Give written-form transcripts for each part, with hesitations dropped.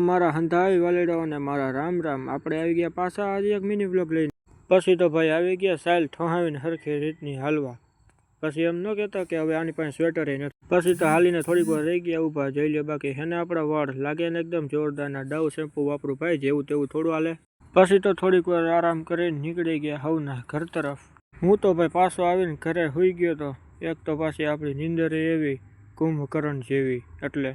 મારા હંધાઈ વાલેડાઓને મારા રામ રામ. આપણે આવી ગયા પાછા આજે એક મિની વ્લોગ લઈને. પછી તો ભાઈ આવી ગયા સાઈલ ઠોહાવીને હરખી રીતની હાલવા. પછી એમ ન કહેતા કે હવે આની પાસે સ્વેટર નથી. પછી તો હાલીને થોડીક વાર રહી ગયા ઊભા. જોઈ લે બાકી હેને આપણા વાળ લાગે ને એકદમ જોરદારના. ડવ શેમ્પુ વાપરું ભાઈ, જેવું તેવું થોડું હાલે. પછી તો થોડીક વાર આરામ કરીને નીકળી ગયા હવના ઘર તરફ. હું તો ભાઈ પાછો આવીને ઘરે સૂઈ ગયો તો. એક તો પાછી આપણી નીંદરે એવી કુંભકરણ જેવી. એટલે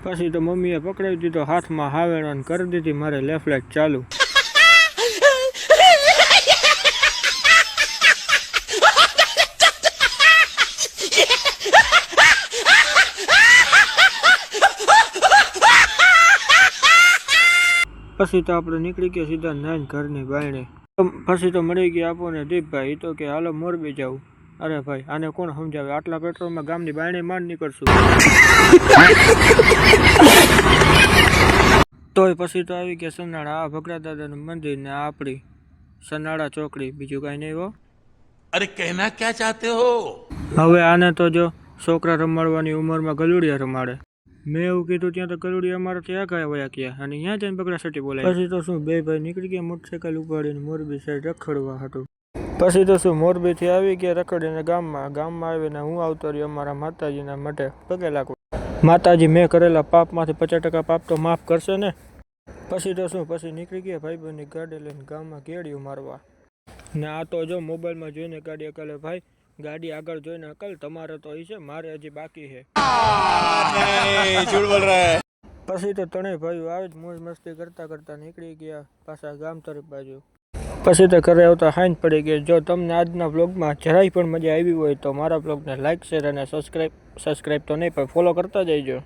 પછી તો મમ્મીએ પકડાવી દીધો હાથમાં હાવેણ કરી દીધી મારે લેફ્ટ લાઇટ ચાલુ. પછી તો આપણે નીકળી ગયા સીધા નાઈન ઘરની બાયણે. પછી તો મળી ગયા આપણને દીપભાઈ. તો કે હાલો મોરબી જાવું. અરે ભાઈ આને કોણ સમજાવે, આટલા પેટ્રોલમાં ગામની બાયણે માંડ નીકળશું. તોય પછી તો આવી ગયા સનાળા આ ભગડા દાદાનું મંદિર ને આપણી સનાળા ચોકડી. બીજું કાંઈ નહીં હો. અરે કહેના ક્યાં ચાહતે હો. હવે આને તો જો છોકરા રમાડવાની ઉંમરમાં ગલુડિયા રમાડે. મેં એવું કીધું ત્યાં તો ગલુડિયા અમારાથી આઘા વયા ગયા અને અહીંયા જઈને બગડા સટી બોલાય. પછી તો શું બે ભાઈ નીકળી ગયા મોટરસાઇકલ ઉપાડીને મોરબી સાઈડ રખડવા હતું. પછી તો શું મોરબીથી આવી ગયા રખડીને ગામમાં આવીને હું આવતો રહ્યો અમારા માતાજીના માટે પગે લાગુ. માતાજી મેં કરેલા પાપમાંથી 50% પાપ તો માફ કરશે ને. પછી તો શું પછી નીકળી ગયા ભાઈબંધની ગાડી લઈને ગામમાં કેડિયું મારવા. ને આ તો જો મોબાઈલમાં જોઈને ગાડી અકલે ભાઈ. ગાડી આગળ જોઈને અકલ, તમારે તો એ છે, મારે હજી બાકી છે. પછી તો ત્રણેય ભાઈઓ આવી જ મોજ મસ્તી કરતા નીકળી ગયા પાછા ગામ તરફ બાજુ. પછી તો ઘરે આવતા હાંજ પડી ગઈ. જો તમને આજના વ્લોગમાં જરાય પણ મજા આવી હોય તો મારા વ્લોગને લાઇક શેર અને સબસ્ક્રાઈબ તો નહીં પણ ફોલો કરતા જઈજો.